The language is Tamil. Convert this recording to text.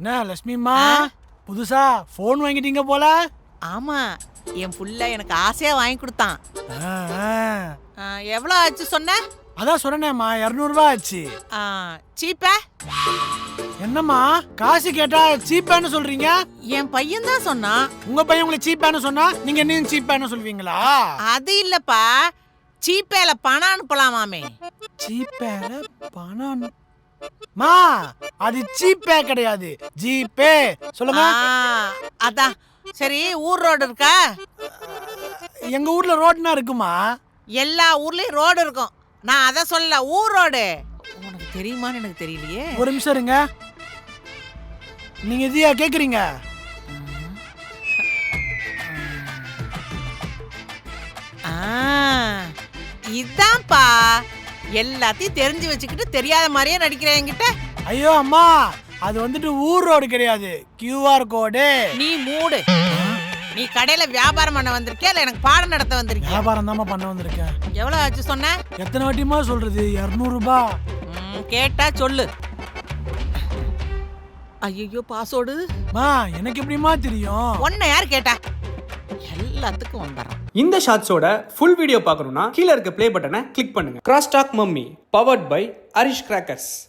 என்ன லட்சுமிம்மா புதுசா போன் வாங்கிட்டீங்க போல. ஆமா, என் புள்ள எனக்கு ஆசையா வாங்கி கொடுத்தான். எவ்வளோ ஆச்சு சொன்ன? அதான் சொன்னேம்மா 200 ரூபாய் ஆச்சு. சீப்பா? என்னம்மா காசு கேட்டா சீப்பான்னு சொல்றீங்க? என் பையன் தான் சொன்னான். உங்க பையன் உங்களை சீப்பான்னு சொன்னா நீங்க என்ன சீப்பான்னு சொல்வீங்களா? அது இல்லப்பா, சீப்பேல பணம் அனுப்பலாமாமே. சீப்பேல பணம்? மா அது சீப்பே கிடையாது, ஜிபே சொல்லுங்க. அதான் சரி. ஊர் ரோடு இருக்கா? எங்க ஊர்ல ரோடுனா இருக்குமா? எல்லா ஊர்லயும் ரோடு இருக்கும். நான் அத சொல்ல, ஊர் ரோடு உனக்கு தெரியுமான்னு எனக்கு தெரியலையே. ஒரு நிமிஷம் இருங்க. நீங்க இதையா கேக்குறீங்க? இதான்ப்பா, எல்லாத்தையும் தெரிஞ்சு வச்சுக்கிட்டு தெரியாத மாதிரியே நடிக்கிறேன் என்கிட்ட. ஐயோ அம்மா, அது வந்துட்டு ஊர் ரோடு கிடையாது, கியூஆர் கோடு. நீ மூடு. நீ கடையில வியாபாரம் பண்ண வந்திருக்கியா இல்ல எனக்கு பாடம் நடத்த வந்திருக்கியா? வியாபாரம் தான்மா பண்ண வந்திருக்கேன். எவ்வளவு ஆச்சு சொன்ன? எத்தனை வாட்டிமா சொல்றது? 200 ரூபாய். கேட்டா சொல்லு. ஐயோ பாஸ்வேர்டு. மா எனக்கு எப்படிமா தெரியும்? ஒன்ன யார் கேட்டா? எல்லாத்துக்கும் வந்துடுறான். இந்த ஷார்ட்ஸோட ஃபுல் வீடியோ பார்க்கணும்னா கீழே இருக்க ப்ளே பட்டனை கிளிக் பண்ணுங்க. Cross talk mummy powered by Arish crackers.